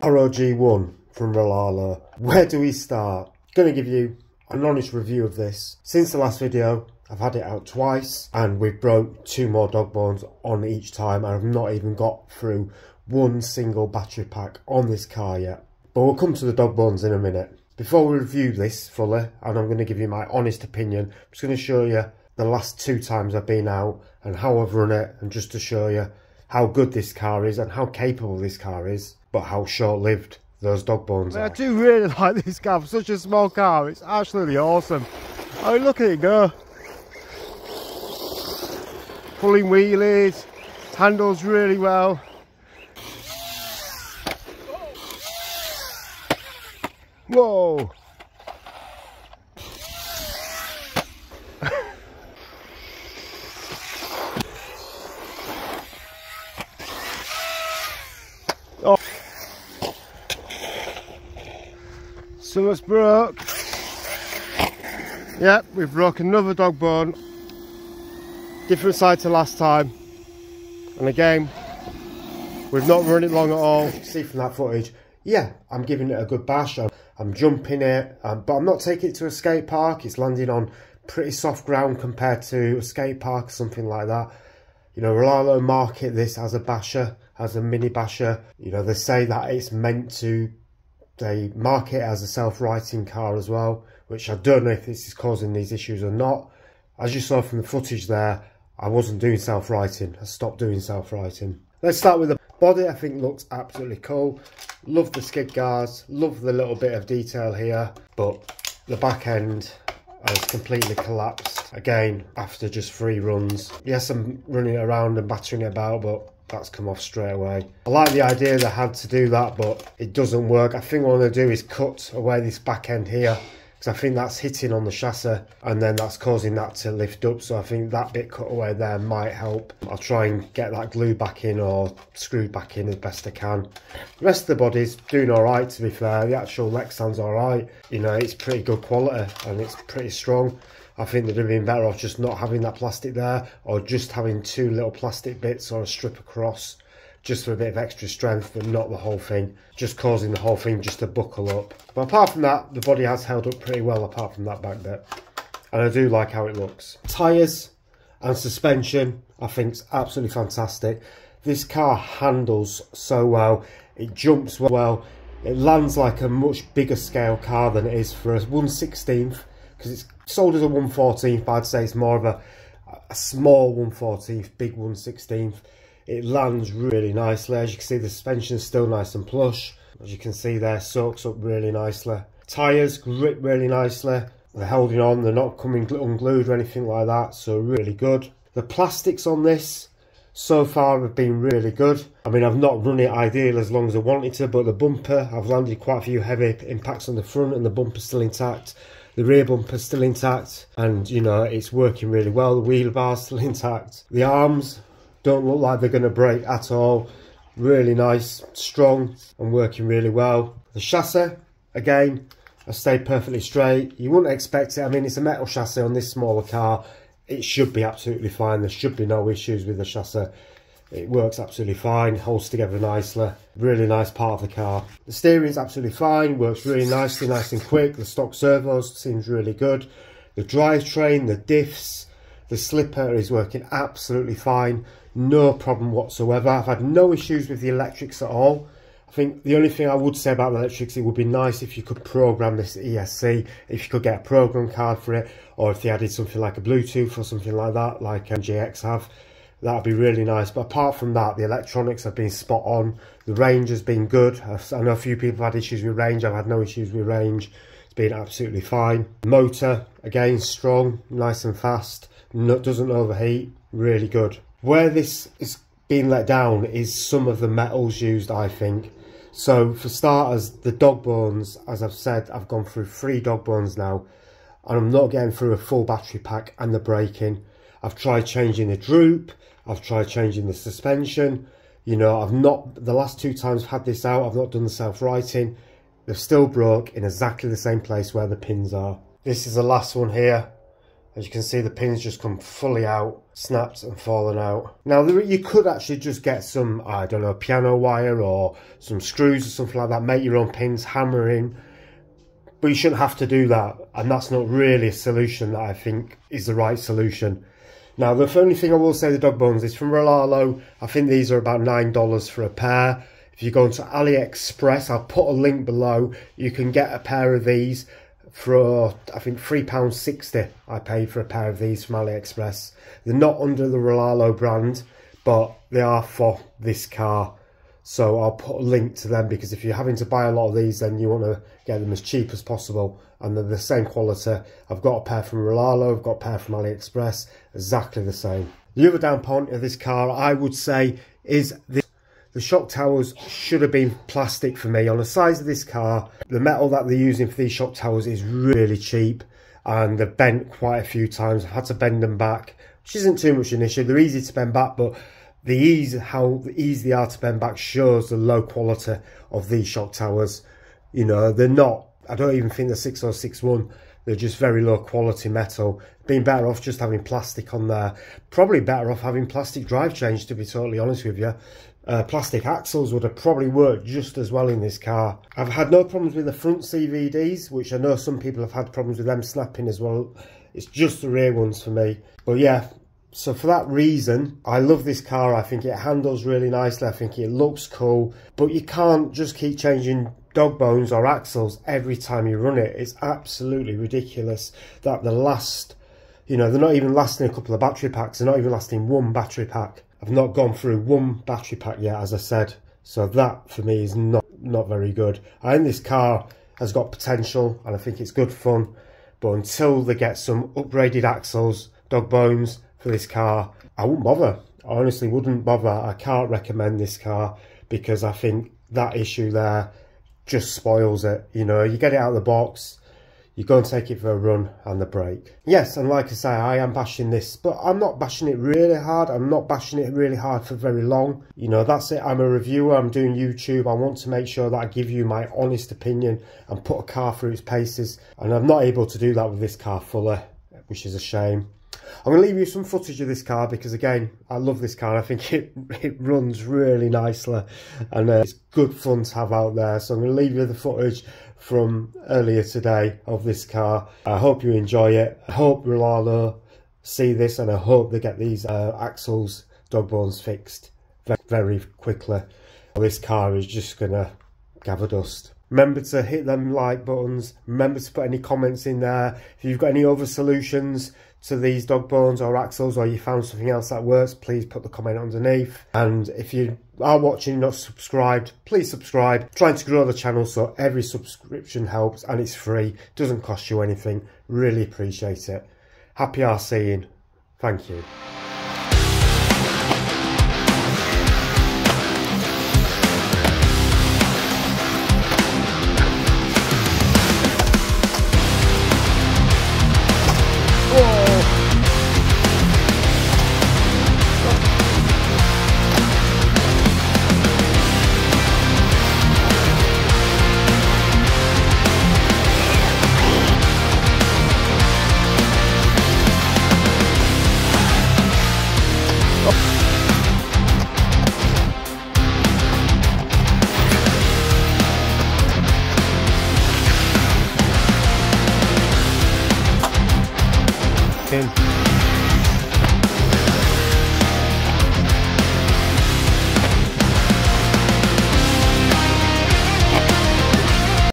ROG1 from RLAARLO. Where do we start? Going to give you an honest review of this. Since the last video, I've had it out twice and we've broke 2 more dog bones on each time. I've not even got through one single battery pack on this car yet. But we'll come to the dog bones in a minute. Before we review this fully, and I'm going to give you my honest opinion, I'm just going to show you the last 2 times I've been out and how I've run it, and just to show you how good this car is and how capable this car is, but how short-lived those dog bones are. I do really like this car for such a small car. It's absolutely awesome. Oh, look at it go. Pulling wheelies, handles really well. Whoa! Oh. Something's broke. Yep, we've broken another dog bone. Different side to last time. And again, we've not run it long at all. See from that footage, yeah, I'm giving it a good bash. I'm jumping it, but I'm not taking it to a skate park. It's landing on pretty soft ground compared to a skate park or something like that. You know, RLAARLO market this as a basher, as a mini basher. You know, they say that it's meant to, they market it as a self-righting car as well, which I don't know if this is causing these issues or not. As you saw from the footage there, I wasn't doing self-righting. I stopped doing self-righting. Let's start with the body. I think looks absolutely cool. Love the skid guards, love the little bit of detail here, but the back end has completely collapsed again after just 3 runs. Yes, I'm running it around and battering it about, but that's come off straight away. I like the idea they had to do that, but it doesn't work. I think what I'm going to do is cut away this back end here, because I think that's hitting on the chassis and then that's causing that to lift up. So I think that bit cut away there might help. I'll try and get that glued back in or screwed back in as best I can. The rest of the body's doing all right, to be fair. The actual Lexan's all right. You know, it's pretty good quality and it's pretty strong. I think they'd have been better off just not having that plastic there, or just having 2 little plastic bits or a strip across, just for a bit of extra strength, but not the whole thing, just causing the whole thing just to buckle up. But apart from that, the body has held up pretty well apart from that back bit, and I do like how it looks. Tyres and suspension I think is absolutely fantastic. This car handles so well, it jumps well, it lands like a much bigger scale car than it is for a 1/16, because it's sold as a 1/14, but I'd say it's more of a small 1/14, big 1/16. It lands really nicely. As you can see, the suspension is still nice and plush. As you can see there, soaks up really nicely. Tyres grip really nicely. They're holding on, they're not coming unglued or anything like that, so really good. The plastics on this so far have been really good. I mean, I've not run it ideal as long as I wanted to, but the bumper, I've landed quite a few heavy impacts on the front and the bumper's still intact. The rear bumper's still intact, and you know, it's working really well. The wheel bar's still intact. The arms don't look like they're going to break at all. Really nice, strong and working really well. The chassis, again, has stayed perfectly straight. You wouldn't expect it. I mean, it's a metal chassis on this smaller car. It should be absolutely fine. There should be no issues with the chassis. It works absolutely fine, holds together nicely. Really nice part of the car. The steering is absolutely fine, works really nicely, nice and quick. The stock servos seems really good. The drivetrain, the diffs, the slipper is working absolutely fine. No problem whatsoever. I've had no issues with the electrics at all. I think the only thing I would say about the electrics, it would be nice if you could program this ESC, if you could get a program card for it, or if they added something like a Bluetooth or something like that, like MGX have. That would be really nice. But apart from that, the electronics have been spot on. The range has been good. I know a few people have had issues with range. I've had no issues with range. It's been absolutely fine. Motor, again, strong, nice and fast. Doesn't overheat. Really good. Where this is being let down is some of the metals used, I think. So for starters, the dog bones, as I've said, I've gone through 3 dog bones now, and I'm not getting through a full battery pack and the braking. I've tried changing the droop. I've tried changing the suspension. You know, I've not, the last 2 times I've had this out, I've not done the self-righting. They've still broke in exactly the same place where the pins are. This is the last one here. As you can see, the pins just come fully out, snapped and fallen out. Now, you could actually just get some, I don't know, piano wire or some screws or something like that, make your own pins, hammer in. But you shouldn't have to do that, and that's not really a solution that I think is the right solution. Now, the only thing I will say, the dog bones is from RLAARLO. I think these are about $9 for a pair. If you go into AliExpress, I'll put a link below. You can get a pair of these for, I think, £3.60 I paid for a pair of these from AliExpress. They're not under the RLAARLO brand, but they are for this car. So I'll put a link to them, because if you're having to buy a lot of these, then you want to get them as cheap as possible. And they're the same quality. I've got a pair from RLAARLO, I've got a pair from AliExpress, exactly the same. The other down point of this car, I would say, is this. The shock towers should have been plastic for me. On the size of this car, the metal that they're using for these shock towers is really cheap, and they've bent quite a few times. I've had to bend them back, which isn't too much an issue. They're easy to bend back, but how easy they are to bend back shows the low quality of these shock towers. You know, they're not, I don't even think they're 6061. They're just very low quality metal. Being better off just having plastic on there. Probably better off having plastic drive chains, to be totally honest with you. Plastic axles would have probably worked just as well in this car. I've had no problems with the front CVDs, which I know some people have had problems with them snapping as well. It's just the rear ones for me. But yeah, so for that reason, I love this car. I think it handles really nicely. I think it looks cool. But you can't just keep changing dog bones or axles every time you run it. It's absolutely ridiculous that they last, you know, they're not even lasting a couple of battery packs. They're not even lasting one battery pack. I've not gone through one battery pack yet, as I said. So that, for me, is not very good. I think this car has got potential, and I think it's good fun. But until they get some upgraded axles, dog bones for this car, I wouldn't bother. I honestly wouldn't bother. I can't recommend this car, because I think that issue there just spoils it. You know, you get it out of the box, you go and take it for a run, and the break. Yes, and like I say, I am bashing this, but I'm not bashing it really hard. I'm not bashing it really hard for very long. You know, that's it. I'm a reviewer. I'm doing YouTube. I want to make sure that I give you my honest opinion and put a car through its paces. And I'm not able to do that with this car fully, which is a shame. I'm going to leave you some footage of this car, because again, I love this car. I think it runs really nicely, and it's good fun to have out there. So I'm going to leave you the footage from earlier today of this car. I hope you enjoy it. I hope RLAARLO see this, and I hope they get these axles, dog bones fixed very quickly. This car is just going to gather dust. Remember to hit them like buttons. Remember to put any comments in there. If you've got any other solutions to these dog bones or axles, or you found something else that works, please put the comment underneath. And if you are watching not subscribed, please subscribe. I'm trying to grow the channel, so every subscription helps, and it's free, doesn't cost you anything. Really appreciate it. Happy RCing. Thank you.